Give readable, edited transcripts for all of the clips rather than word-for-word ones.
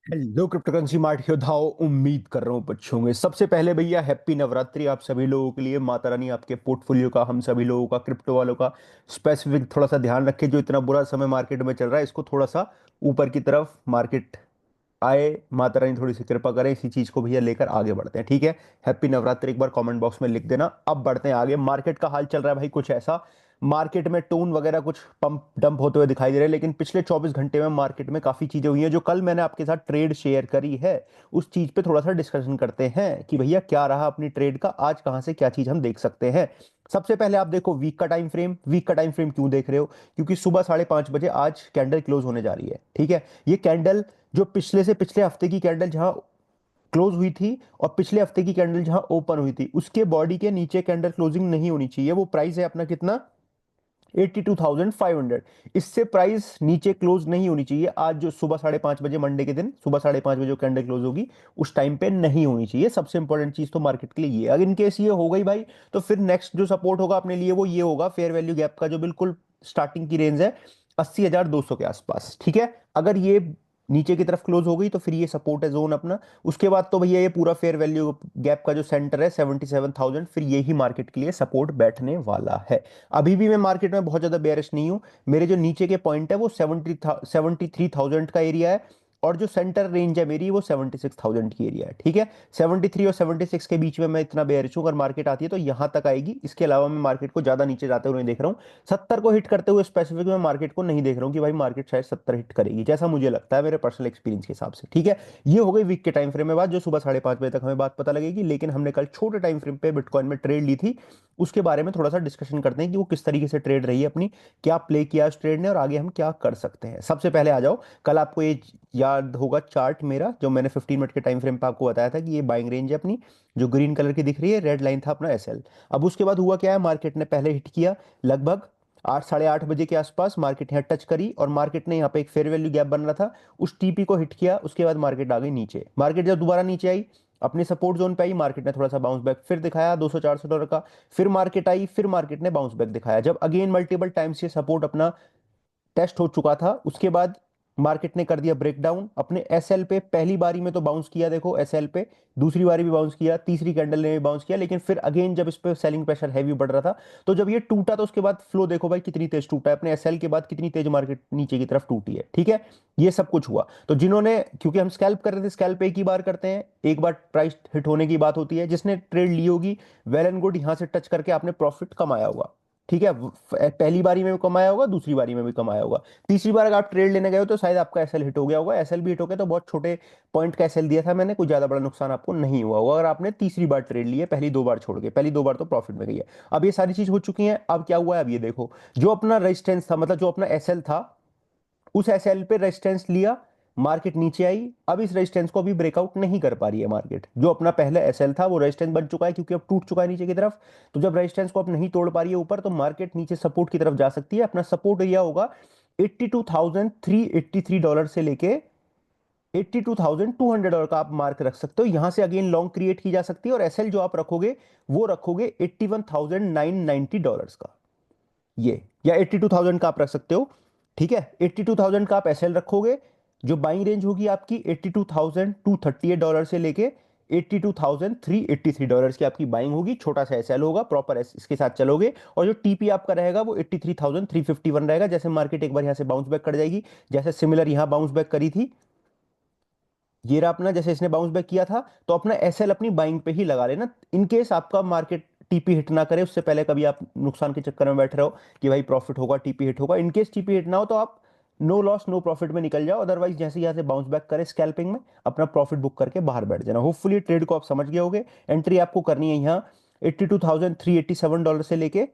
Hello cryptocurrency mart योद्धाओं, उम्मीद कर रहा हूँ अच्छे होंगे। सबसे पहले भैया हैप्पी नवरात्रि आप सभी लोगों के लिए। माता रानी आपके पोर्टफोलियो का, हम सभी लोगों का, क्रिप्टो वालों का स्पेसिफिक थोड़ा सा ध्यान रखें। जो इतना बुरा समय मार्केट में चल रहा है, इसको थोड़ा सा ऊपर की तरफ मार्केट आए, माता रानी थोड़ी सी कृपा करें। इसी चीज को भैया लेकर आगे बढ़ते हैं, ठीक है। हैप्पी नवरात्रि एक बार कमेंट बॉक्स में लिख देना। अब बढ़ते हैं आगे। मार्केट का हाल चल रहा है भाई कुछ ऐसा। मार्केट में टोन वगैरह कुछ पंप डंप होते हुए दिखाई दे रहे हैं, लेकिन पिछले 24 घंटे में मार्केट में काफी चीजें हुई हैं। जो कल मैंने आपके साथ ट्रेड शेयर करी है, उस चीज पे थोड़ा सा डिस्कशन करते हैं कि भैया क्या रहा अपनी ट्रेड का, आज कहां से क्या चीज हम देख सकते हैं। सबसे पहले आप देखो वीक का टाइम फ्रेम। वीक का टाइम फ्रेम क्यों देख रहे हो? क्योंकि सुबह 5:30 बजे आज कैंडल क्लोज होने जा रही है, ठीक है। ये कैंडल जो पिछले से पिछले हफ्ते की कैंडल जहां क्लोज हुई थी और पिछले हफ्ते की कैंडल जहां ओपन हुई थी, उसके बॉडी के नीचे कैंडल क्लोजिंग नहीं होनी चाहिए। वो प्राइस है अपना कितना, 82,500। इससे प्राइस नीचे क्लोज नहीं होनी चाहिए। आज जो सुबह 5:30 बजे मंडे के दिन सुबह 5:30 बजे जो कैंडल क्लोज होगी, उस टाइम पे नहीं होनी चाहिए। सबसे इंपॉर्टेंट चीज तो मार्केट के लिए ये है। अगर इनकेस ये हो गई भाई, तो फिर नेक्स्ट जो सपोर्ट होगा अपने लिए वो ये होगा, फेयर वैल्यू गैप का जो बिल्कुल स्टार्टिंग की रेंज है 80,200 के आसपास, ठीक है। अगर ये नीचे की तरफ क्लोज हो गई तो फिर ये सपोर्ट है जोन अपना। उसके बाद तो भैया ये पूरा फेयर वैल्यू गैप का जो सेंटर है 77,000, फिर यही मार्केट के लिए सपोर्ट बैठने वाला है। अभी भी मैं मार्केट में बहुत ज्यादा बेयरिश नहीं हूं। मेरे जो नीचे के पॉइंट है वो 73,000 का एरिया है, और जो सेंटर रेंज है मेरी वो 76,000 की एरिया है, ठीक है। 73 और 76 के बीच में मैं इतना बेयरिश हूँ। अगर मार्केट आती है तो यहां तक आएगी, इसके अलावा मैं मार्केट को ज्यादा नीचे जाते हुए नहीं देख रहा हूँ। 70 को हिट करते हुए स्पेसिफिक मैं मार्केट को नहीं देख रहा हूँ कि भाई मार्केट शायद 70 हिट करेगी, जैसा मुझे लगता है मेरे पर्सनल एक्सपीरियंस के हिसाब से, ठीक है। ये हो गई वीक के टाइम फ्रेम में बात, जो सुबह 5:30 बजे तक हमें बात पता लगेगी। लेकिन हमने कल छोटे टाइम फ्रेम पे बिटकॉइन में ट्रेड ली थी, उसके बारे में थोड़ा सा डिस्कशन करते हैं कि वो किस तरीके से ट्रेड रही है अपनी, क्या प्ले किया उस ट्रेड ने और आगे हम क्या कर सकते हैं। सबसे पहले आ जाओ, कल आपको ये याद होगा चार्ट मेरा, जो मैंने 15 मिनट के टाइम फ्रेम पे आपको बताया था कि ये बाइंग रेंज है अपनी, जो ग्रीन कलर की दिख रही है, रेड लाइन था अपना एसएल। अब उसके बाद हुआ क्या है, मार्केट ने पहले हिट किया लगभग 8 साढ़े 8 बजे के आसपास। मार्केट यहाँ टच करी और मार्केट ने यहाँ पे एक फेयर वैल्यू गैप बन रहा था, उस टीपी को हिट किया। उसके बाद मार्केट आ गई नीचे। मार्केट जब दोबारा नीचे आई, अपने सपोर्ट जोन पे आई, मार्केट ने थोड़ा सा बाउंस बैक फिर दिखाया 200 400 डॉलर का। फिर मार्केट आई, फिर मार्केट ने बाउंस बैक दिखाया। जब अगेन मल्टीपल टाइम्स ये सपोर्ट अपना टेस्ट हो चुका था, उसके बाद मार्केट ने कर दिया ब्रेकडाउन अपने एसएल पे। पहली बारी में तो बाउंस किया देखो एसएल पे, दूसरी बारी भी बाउंस किया, तीसरी कैंडल ने भी बाउंस किया, लेकिन फिर अगेन जब इस पे सेलिंग प्रेशर हैवी बढ़ रहा था, तो जब ये टूटा तो उसके बाद फ्लो देखो भाई कितनी तेज टूटा है। अपने एसएल के बाद कितनी तेज मार्केट नीचे की तरफ टूटी है, ठीक है। ये सब कुछ हुआ तो जिन्होंने, क्योंकि हम स्कैल्प कर रहे थे, स्कैल्प एक ही बार करते हैं, एक बार प्राइस हिट होने की बात होती है। जिसने ट्रेड ली होगी, वेल एंड गुड, यहां से टच करके आपने प्रॉफिट कमाया होगा, ठीक है। पहली बारी में भी कमाया होगा, दूसरी बारी में भी कमाया होगा, तीसरी बार अगर आप ट्रेड लेने गए हो तो शायद आपका एसएल हिट हो गया होगा। एसएल भी हिट हो गया तो बहुत छोटे पॉइंट का एसएल दिया था मैंने, कोई ज्यादा बड़ा नुकसान आपको नहीं हुआ होगा अगर आपने तीसरी बार ट्रेड ली है, पहली दो बार छोड़ के। पहली दो बार तो प्रॉफिट में गई है। अब ये सारी चीज हो चुकी है। अब क्या हुआ है, अब ये देखो, जो अपना रेजिस्टेंस था, मतलब जो अपना एसएल था, उस एसएल पे रेजिस्टेंस लिया, मार्केट नीचे आई। अब इस रेजिस्टेंस को अभी ब्रेकआउट नहीं कर पा रही है मार्केट। जो अपना पहले एसएल था वो रेजिस्टेंस बन चुका है, क्योंकि अब टूट चुका है नीचे की तरफ। तो जब रेजिस्टेंस को अब नहीं तोड़ पा रही है ऊपर, तो मार्केट नीचे सपोर्ट की तरफ जा सकती है। अपना सपोर्ट एरिया होगा 82,383 डॉलर से लेके 82,200 डॉलर का आप मार्क रख सकते हो। यहां से अगेन लॉन्ग क्रिएट की जा सकती है, और एसएल जो आप रखोगे वो रखोगे 81,990 डॉलर का, ये, या 82,000 का आप रख सकते हो, ठीक है। 82,000 का आप एसएल रखोगे। जो बाइंग रेंज होगी आपकी 82,238 डॉलर से लेके 82,383 डॉलर की आपकी बाइंग होगी। छोटा सा एसएल होगा, प्रॉपर इसके साथ चलोगे। और जो टीपी आपका रहेगा वो 83,351 रहेगा। जैसे मार्केट एक बार यहाँ से बाउंस बैक कर जाएगी, जैसे सिमिलर यहाँ बाउंस बैक करी थी, ये रहा अपना, जैसे इसने बाउंस बैक किया था, तो अपना एसएल अपनी बाइंग पे ही लगा लेना। इन केस आपका मार्केट टीपी हिट ना करे, उससे पहले कभी आप नुकसान के चक्कर में बैठ रहे हो कि भाई प्रॉफिट होगा, टीपी हिट होगा, इन केस टीपी हिट ना हो तो आप नो लॉस नो प्रॉफिट में निकल जाओ। अदरवाइज जैसे यहाँ से बाउंस बैक करे स्कैल्पिंग में, अपना प्रॉफिट बुक करके बाहर बैठ जाना। होपफुली ट्रेड को आप समझ गए होगे। एंट्री आपको करनी है यहाँ 82,387 डॉलर से लेके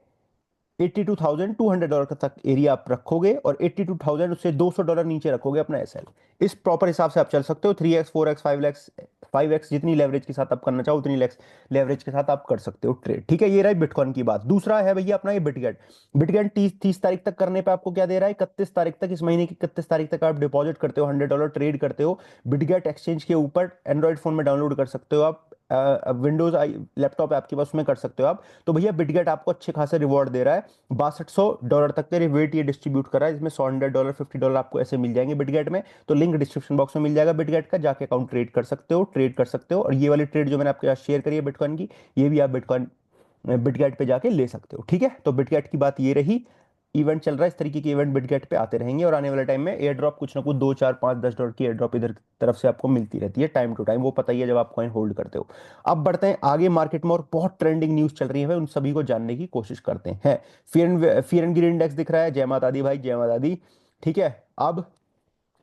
82,200 डॉलर तक एरिया आप रखोगे, और 82,000 उससे $200 नीचे रखोगे अपना एसएल। इस प्रॉपर हिसाब से आप चल सकते हो। 3x 4x 5x 5x जितनी लेवरेज के साथ आप करना चाहो उतनी लेवरेज के साथ आप कर सकते हो ट्रेड, ठीक है। ये रहा बिटकॉइन की बात। दूसरा है भैया अपना ये बिटगेट। बिटगेट 30 तारीख तक करने पे आपको क्या दे रहा है, 31 तारीख तक, इस महीने की 31 तारीख तक आप डिपॉजिट करते हो, $100 ट्रेड करते हो बिटगेट एक्सचेंज के ऊपर। एंड्रॉइड फोन में डाउनलोड कर सकते हो आप, विंडोज लैपटॉप है आपके पास, उसमें कर सकते हो आप। तो भैया बिटगेट आपको अच्छे खासे रिवॉर्ड दे रहा है। $6200 तक के वेट ये डिस्ट्रीब्यूट कर रहा है, इसमें $100 $50 आपको ऐसे मिल जाएंगे बिटगेट में। तो लिंक डिस्क्रिप्शन बॉक्स में मिल जाएगा बिटगेट का, जाके अकाउंट ट्रेड कर सकते हो, ट्रेड कर सकते हो। और ये वाली ट्रेड जो मैंने आपके साथ शेयर करी है बिटकॉइन की, ये भी आप बिटकॉइन बिटगेट पे जाके ले सकते हो, ठीक है। तो बिटगेट की बात ये रही। इवेंट चल रहा है, इस तरीके के इवेंट बिटगेट पे आते रहेंगे, और आने वाले टाइम में एयर ड्रॉप कुछ ना कुछ 2 4 5 10 डॉलर की एयर ड्रॉप इधर की तरफ से आपको मिलती रहती है टाइम टू टाइम, वो पता ही है जब आप कॉइन होल्ड करते हो। अब बढ़ते हैं आगे मार्केट में, और बहुत ट्रेंडिंग न्यूज चल रही है, उन सभी को जानने की कोशिश करते हैं। फियर एंड गियर इंडेक्स दिख रहा है, जय माता दी भाई, जय माता दी। ठीक है। अब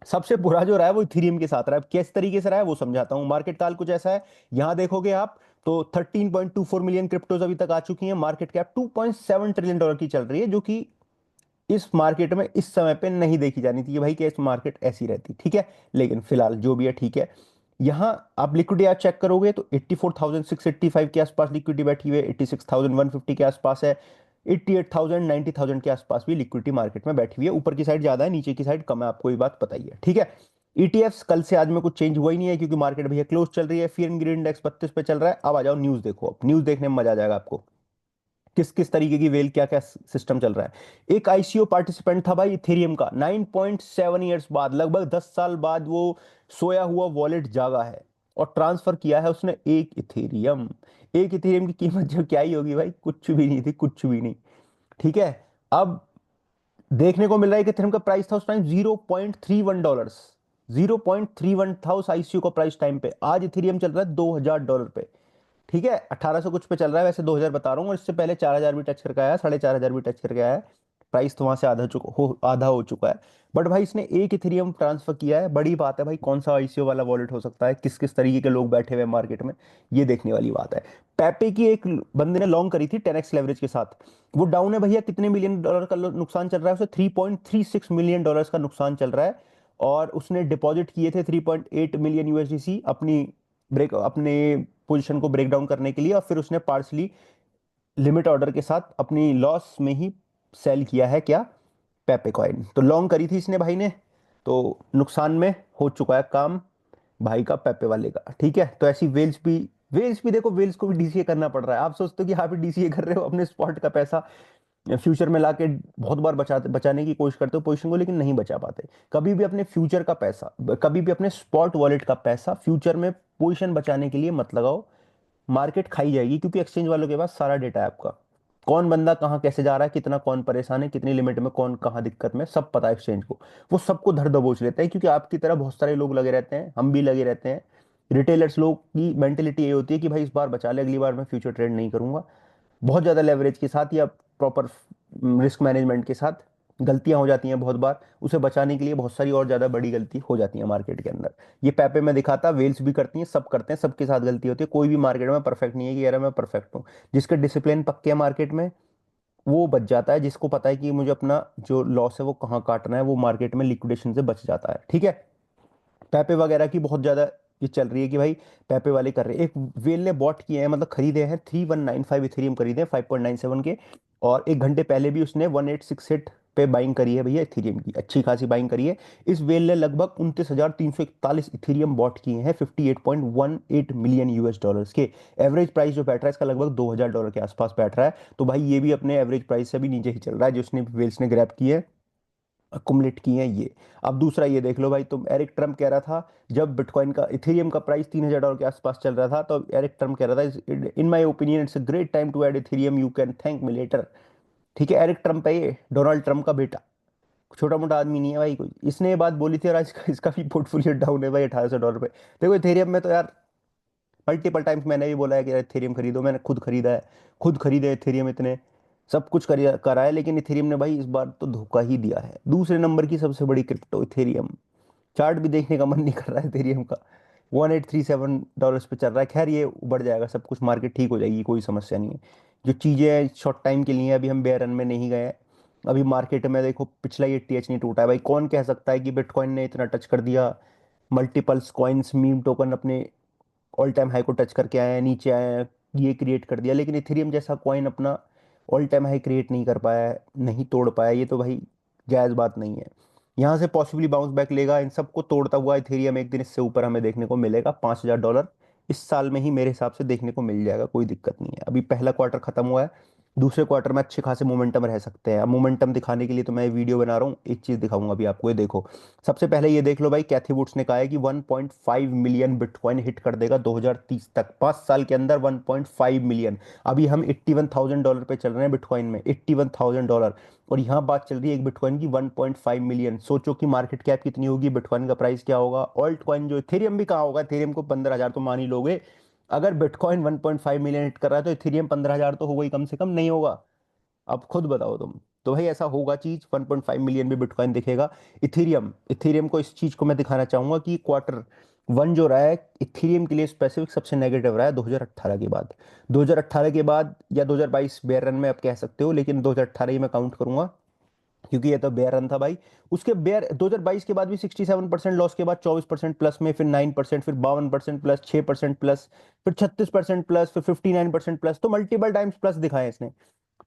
सबसे बुरा जो रहा है वो इथीरियम के साथ रहा है। किस तरीके से रहा है वो समझाता हूँ। मार्केट काल कुछ ऐसा है, यहां देखोगे आप तो 13.24 मिलियन क्रिप्टोज अभी तक आ चुकी हैं। मार्केट कैप $2.7 ट्रिलियन की चल रही है, जो कि इस मार्केट में इस समय पे नहीं देखी जानी थी भाई, कि इस मार्केट ऐसी रहती, ठीक है। लेकिन फिलहाल जो भी है ठीक है। यहां आप लिक्विडिटी आज चेक करोगे तो 84,685 के आसपास लिक्विडिटी बैठी हुई है, 86,150 के आसपास है, 88,000 90,000 के आसपास भी लिक्विडिटी मार्केट में बैठी हुई है। ऊपर की साइड ज्यादा है, नीचे की साइड कम है, आपको ये बात पता ही है, ठीक है। ईटीएफ्स कल से आज में कुछ चेंज हुआ ही नहीं है, क्योंकि मार्केट भैया क्लोज चल रही है। फियर एंड ग्रीन इंडेक्स 32 पे चल रहा है। अब आ जाओ न्यूज देखो, अब न्यूज देखने में मजा आ जाएगा आपको, किस किस तरीके की वेल, क्या क्या सिस्टम चल रहा है। एक आईसीओ पार्टिसिपेंट था भाई इथेरियम का, 9.7 ईयर्स बाद, लगभग 10 साल बाद वो सोया हुआ वॉलेट जागा है, और ट्रांसफर किया है उसने एक इथेरियम की कीमत जो क्या ही होगी भाई, कुछ भी नहीं थी, कुछ भी नहीं, ठीक है। अब देखने को मिल रहा है कि इथेरियम का प्राइस था उस टाइम $0.31, 0.31 था उस आईसीयू का प्राइस टाइम पे। आज इथेरियम चल रहा है $2,000 पे, ठीक है। 1800 कुछ पे चल रहा है, वैसे 2000 बता रहा हूँ, और इससे पहले 4000 भी टच करके आया, 4500 भी टच करके आया है। प्राइस तो वहां से आधा हो चुका है। बट भाई इसने एक इथेरियम ट्रांसफर किया है, बड़ी बात है भाई। कौन सा आईसीओ वाला वॉलेट हो सकता है, किस किस तरीके के लोग बैठे हुए हैं मार्केट में, ये देखने वाली बात है। पैपे की एक बंदे ने लॉन्ग करी थी 10x लेवरेज के साथ, वो डाउन है भैया। कितने मिलियन डॉलर का नुकसान चल रहा है उसे, $3.36 मिलियन का नुकसान चल रहा है। और उसने डिपॉजिट किए थे 3.8 मिलियन यूएसडीसी अपने पोजीशन को ब्रेक डाउन करने के लिए, और फिर उसने पार्सली लिमिट ऑर्डर के साथ अपनी लॉस में ही सेल किया है क्या, पेपे कॉइन। तो लॉन्ग करी थी इसने भाई ने, तो नुकसान में हो चुका है काम भाई का, पेपे वाले का, ठीक है। तो ऐसी वेल्स भी देखो, वेल्स को भी डीसीए करना पड़ रहा है। आप सोचते हो कि आप डीसीए कर रहे हो, अपने स्पॉट का पैसा फ्यूचर में लाके बहुत बार बचाने की कोशिश करते हो पोजीशन को, लेकिन नहीं बचा पाते। कभी भी अपने फ्यूचर का पैसा, कभी भी अपने स्पॉट वॉलेट का पैसा फ्यूचर में पोजीशन बचाने के लिए मत लगाओ। मार्केट खाई जाएगी, क्योंकि एक्सचेंज वालों के पास सारा डेटा है आपका। कौन बंदा कहाँ कैसे जा रहा है, कितना कौन परेशान है, कितनी लिमिट में कौन कहाँ दिक्कत में, सब पता है एक्सचेंज को। वो सबको धर दबोच लेते हैं, क्योंकि आपकी तरह बहुत सारे लोग लगे रहते हैं, हम भी लगे रहते हैं। रिटेलर्स लोग की मेंटेलिटी ये होती है कि भाई इस बार बचा ले, अगली बार मैं फ्यूचर ट्रेड नहीं करूंगा। बहुत ज़्यादा लेवरेज के साथ या प्रॉपर रिस्क मैनेजमेंट के साथ गलतियां हो जाती हैं बहुत बार, उसे बचाने के लिए बहुत सारी और ज़्यादा बड़ी गलती हो जाती है मार्केट के अंदर। ये पैपे में दिखाता, वेल्स भी करती हैं, सब करते हैं, सबके साथ गलती होती है। कोई भी मार्केट में परफेक्ट नहीं है कि यार मैं परफेक्ट हूँ। जिसके डिसिप्लिन पक्के हैं मार्केट में, वो बच जाता है। जिसको पता है कि मुझे अपना जो लॉस है वो कहाँ काटना है, वो मार्केट में लिक्विडेशन से बच जाता है, ठीक है। पैपे वगैरह की बहुत ज्यादा ये चल रही है कि भाई पैपे वाले कर रहे हैं। एक वेल ने बॉट किए हैं, मतलब खरीदे हैं 3195 इथेरियम खरीदे हैं 5.97 के। और 1 घंटे पहले भी उसने 1868 पे बाइंग करी है भैया इथेरियम की, अच्छी खासी बाइंग करी है। इस वेल ने लगभग 29,341 इथेरियम बॉट किए हैं 58.18 मिलियन US डॉलर्स के। एवरेज प्राइस जो बैठ रहा है इसका लगभग $2,000 के आसपास बैठ रहा है। तो भाई ये भी अपने एवरेज प्राइस से भी नीचे ही चल रहा है, जो उसने वेल्स ने ग्रैब की है, अकुमुलेट किए हैं ये। अब दूसरा ये देख लो भाई, तुम एरिक ट्रम्प कह रहा था, जब बिटकॉइन का इथेरियम का प्राइस $3,000 के आसपास चल रहा था, तो एरिक ट्रम्प कह रहा था in my opinion it's a great time to add Ethereum, you can thank me later. ठीक है, एरिक ट्रम्प है ये, डोनाल्ड ट्रम्प का बेटा, छोटा मोटा आदमी नहीं है भाई कोई। इसने ये बात बोली थी, और आज इसका भी पोर्टफोलियो डाउन है भाई $1,800 पे। देखो इथेरियम में तो यार मल्टीपल टाइम्स मैंने भी बोला है कि इथेरियम खरीदो, मैंने खुद खरीदा है, खुद खरीदे इथेरियम इतने, सब कुछ करा है। लेकिन इथेरियम ने भाई इस बार तो धोखा ही दिया है। दूसरे नंबर की सबसे बड़ी क्रिप्टो इथेरियम, चार्ट भी देखने का मन नहीं कर रहा है इथेरियम का, $1837 पे चल रहा है। खैर ये बढ़ जाएगा सब कुछ, मार्केट ठीक हो जाएगी, कोई समस्या नहीं है। जो चीज़ें शॉर्ट टाइम के लिए हैं, अभी हम बेयर रन में नहीं गए हैं। अभी मार्केट में देखो पिछला ये टीएच नहीं टूटा है भाई। कौन कह सकता है कि बिटकॉइन ने इतना टच कर दिया, मल्टीपल्स कॉइन्स मीम टोकन अपने ऑल टाइम हाई को टच करके आए हैं, नीचे आए हैं, ये क्रिएट कर दिया। लेकिन इथेरियम जैसा कॉइन अपना ऑल टाइम हाई क्रिएट नहीं कर पाया है, नहीं तोड़ पाया, ये तो भाई जायज़ बात नहीं है। यहाँ से पॉसिबली बाउंस बैक लेगा, इन सबको तोड़ता हुआ इथेरियम एक दिन इससे ऊपर हमें देखने को मिलेगा $5,000 इस साल में ही मेरे हिसाब से देखने को मिल जाएगा, कोई दिक्कत नहीं है। अभी पहला क्वार्टर खत्म हुआ है, दूसरे क्वार्टर में अच्छे खासे मोमेंटम रह सकते हैं। अब मोमेंटम दिखाने के लिए तो मैं वीडियो बना रहा हूँ, एक चीज दिखाऊंगा अभी आपको, ये देखो। सबसे पहले ये देख लो भाई, कैथी वुड्स ने कहा है कि 1.5 मिलियन बिटकॉइन हिट कर देगा 2030 तक, 5 साल के अंदर 1.5 मिलियन। अभी हम $81,000 पे चल रहे हैं बिटकॉइन में, $81,000। और यहाँ बात चल रही है एक बिटकॉइन की 1.5 मिलियन। सोचो कि मार्केट कैप कितनी होगी, बिटकॉइन का प्राइस क्या होगा। ऑल्ट कॉइन जो इथेरियम भी कहाँ होगा, इथेरियम को 15,000 तो मान ही लोगे। अगर बिटकॉइन 1.5 मिलियन हिट कर रहा है तो इथेरियम 15,000 तो होगा ही कम से कम, नहीं होगा? अब खुद बताओ तुम। तो भाई ऐसा होगा चीज, 1.5 मिलियन भी बिटकॉइन दिखेगा। इथेरियम, इथेरियम को इस चीज को मैं दिखाना चाहूंगा कि क्वार्टर वन जो रहा है इथेरियम के लिए स्पेसिफिक सबसे नेगेटिव रहा है 2018 के बाद। 2018 के बाद या 2022 बेयर रन में आप कह सकते हो, लेकिन 2018 ही मैं काउंट करूंगा क्योंकि ये तो बेयर रन था भाई। उसके बेयर 2022 के बाद भी 67% लॉस के बाद 24% प्लस में, फिर 9%, फिर 52% प्लस, 6% प्लस, फिर 36% प्लस, फिर 59% प्लस, तो मल्टीपल टाइम्स प्लस दिखाए इसने।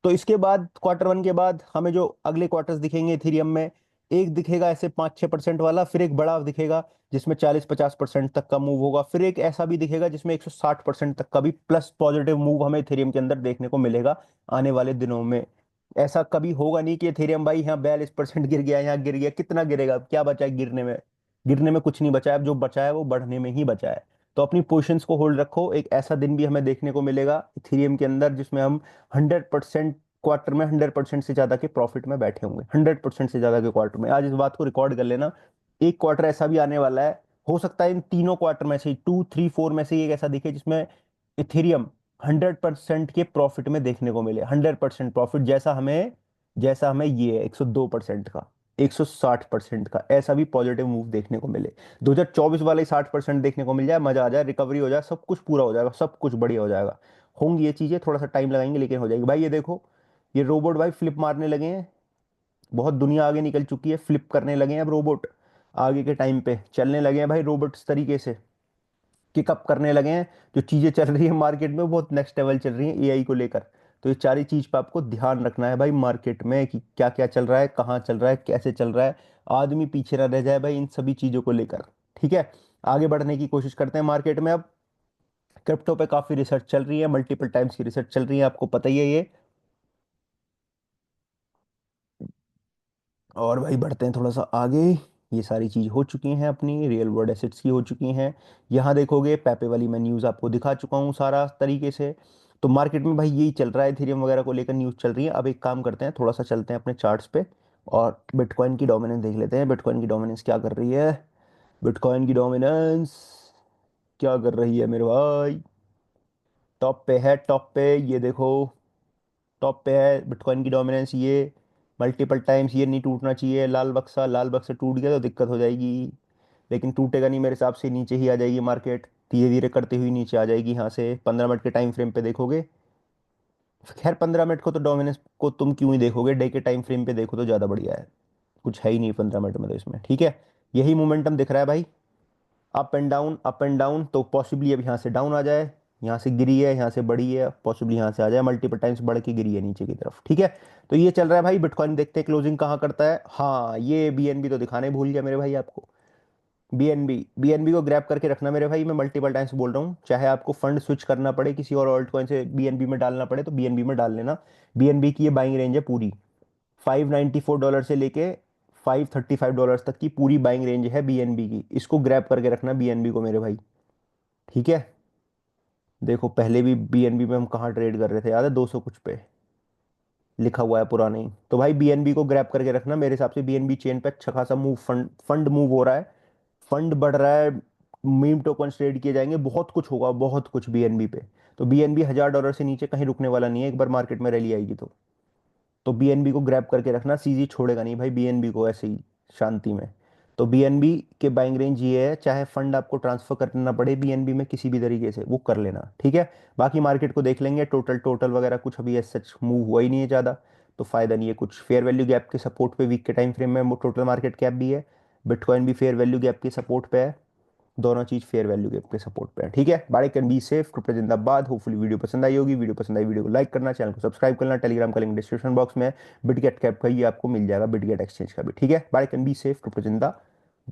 तो इसके बाद क्वार्टर वन के बाद हमें जो अगले क्वार्टर्स दिखेंगे इथेरियम में, एक दिखेगा ऐसे 5-6% वाला, फिर एक बड़ा दिखेगा जिसमें 40-50% तक का मूव होगा, फिर एक ऐसा भी दिखेगा जिसमें 160% तक का भी प्लस पॉजिटिव मूव हमें इथेरियम के अंदर देखने को मिलेगा आने वाले दिनों में। ऐसा कभी होगा नहीं कि इथेरियम भाई यहाँ 42% गिर गया, यहाँ गिर गया। कितना गिरेगा, अब क्या बचा है गिरने में? गिरने में कुछ नहीं बचा है, अब जो बचा है वो बढ़ने में ही बचा है। तो अपनी पोजिशंस को होल्ड रखो, एक ऐसा दिन भी हमें देखने को मिलेगा इथेरियम के अंदर जिसमें हम 100% क्वार्टर में 100% से ज्यादा के प्रॉफिट में बैठे होंगे, 100% से ज्यादा के क्वार्टर में। आज इस बात को रिकॉर्ड कर लेना। एक क्वार्टर ऐसा भी आने वाला है, हो सकता है इन तीनों क्वार्टर में से 2 3 4 में से एक ऐसा दिखे जिसमें इथेरियम 100% के प्रॉफिट में देखने को मिले। 100% प्रॉफिट, जैसा हमें ये है 102% का, 160% का, ऐसा भी पॉजिटिव मूव देखने को मिले। 2024 वाले 60% देखने को मिल जाए, मजा आ जाए, रिकवरी हो जाए, सब कुछ पूरा हो जाएगा, सब कुछ बढ़िया हो जाएगा। होंगी ये चीजें, थोड़ा सा टाइम लगाएंगे लेकिन हो जाएगी भाई। ये देखो, ये रोबोट भाई फ्लिप मारने लगे हैं। बहुत दुनिया आगे निकल चुकी है, फ्लिप करने लगे हैं अब रोबोट। आगे के टाइम पे चलने लगे हैं भाई रोबोट इस तरीके से, किकअप करने लगे हैं। जो चीजें चल रही है मार्केट में, वो बहुत नेक्स्ट लेवल चल रही है एआई को लेकर। तो ये सारी चीज पे आपको ध्यान रखना है भाई मार्केट में, कि क्या क्या चल रहा है, कहाँ चल रहा है, कैसे चल रहा है। आदमी पीछे ना रह जाए भाई इन सभी चीजों को लेकर। ठीक है, आगे बढ़ने की कोशिश करते हैं मार्केट में अब। क्रिप्टो पे काफी रिसर्च चल रही है, मल्टीपल टाइम्स की रिसर्च चल रही है, आपको पता ही है ये। और भाई बढ़ते हैं थोड़ा सा आगे। ये सारी चीज हो चुकी हैं, अपनी रियल वर्ल्ड एसेट्स की हो चुकी हैं। यहाँ देखोगे पेपे वाली मैं न्यूज़ आपको दिखा चुका हूँ सारा तरीके से। तो मार्केट में भाई यही चल रहा है, इथेरियम वगैरह को लेकर न्यूज़ चल रही है। अब एक काम करते हैं, थोड़ा सा चलते हैं अपने चार्ट्स पे और बिटकॉइन की डोमिनेंस देख लेते हैं। बिटकॉइन की डोमिनेंस क्या कर रही है? बिटकॉइन की डोमिनेंस क्या कर रही है मेरे भाई? टॉप पे है, टॉप पे ये देखो, टॉप पे है बिटकॉइन की डोमिनेंस ये। मल्टीपल टाइम्स ये नहीं टूटना चाहिए, लाल बक्सा टूट गया तो दिक्कत हो जाएगी। लेकिन टूटेगा नहीं मेरे हिसाब से, नीचे ही आ जाएगी मार्केट, धीरे धीरे करते हुए नीचे आ जाएगी। यहाँ से 15 मिनट के टाइम फ्रेम पे देखोगे, खैर 15 मिनट को तो डोमिनेंस को तुम क्यों ही देखोगे, डे के टाइम फ्रेम पे देखो तो ज़्यादा बढ़िया है। कुछ है ही नहीं 15 मिनट में तो इसमें, ठीक है। यही मोमेंटम दिख रहा है भाई, up and down, up and down. तो पॉसिबली अब यहाँ से डाउन आ जाए, यहाँ से गिरी है, यहाँ से बढ़ी है, पॉसिबली यहाँ से आ जाए, मल्टीपल टाइम्स बढ़ के गिरी है नीचे की तरफ, ठीक है। तो ये चल रहा है भाई बिटकॉइन, देखते हैं क्लोजिंग कहाँ करता है। हाँ, ये बीएनबी तो दिखाने भूल गया मेरे भाई आपको। बीएनबी, बीएनबी को ग्रैब करके रखना मेरे भाई, मैं मल्टीपल टाइम्स बोल रहा हूँ, चाहे आपको फंड स्विच करना पड़े किसी और ऑल्ट कॉइन से बीएनबी में डालना पड़े तो बीएनबी में डाल लेना। बीएनबी की ये बाइंग रेंज है पूरी, $594 से लेके $535 तक की पूरी बाइंग रेंज है बीएनबी की। इसको ग्रैब करके रखना बीएनबी को मेरे भाई, ठीक है। देखो पहले भी बीएनबी में हम कहाँ ट्रेड कर रहे थे, याद है? 200 कुछ पे लिखा हुआ है पुराने ही। तो भाई बीएनबी को ग्रैब करके रखना, मेरे हिसाब से बीएनबी चेन पे अच्छा खासा मूव, फंड फंड मूव हो रहा है, फंड बढ़ रहा है। मीम टोकन ट्रेड किए जाएंगे, बहुत कुछ होगा, बहुत कुछ बीएनबी पे। तो बीएनबी $1,000 से नीचे कहीं रुकने वाला नहीं है, एक बार मार्केट में रैली आएगी तो बीएनबी को ग्रैब करके रखना, सीजी छोड़ेगा नहीं भाई बीएनबी को ऐसे ही शांति में। तो बीएनबी के बाइंग रेंज ये है, चाहे फंड आपको ट्रांसफर करना पड़े बीएनबी में किसी भी तरीके से, वो कर लेना, ठीक है। बाकी मार्केट को देख लेंगे, टोटल टोटल वगैरह कुछ अभी ऐसा सच मूव हुआ ही नहीं है ज़्यादा, तो फायदा नहीं है कुछ। फेयर वैल्यू गैप के सपोर्ट पे वीक के टाइम फ्रेम में टोटल मार्केट कैप भी है, बिटकॉइन भी फेयर वैल्यू गैप के सपोर्ट पे है। दोनों चीज फेयर वैल्यू के अपने सपोर्ट पे है, ठीक है। By can be safe, crypto जिंदाबाद। होपफुली वीडियो पसंद आई होगी, वीडियो पसंद आई वीडियो को लाइक करना, चैनल को सब्सक्राइब करना, टेलीग्राम का लिंक डिस्क्रिप्शन बॉक्स में है, बिटगेट कैप का ये आपको मिल जाएगा, बिटगेट एक्सचेंज का भी, ठीक है। By can be safe, crypto जिंदाबाद।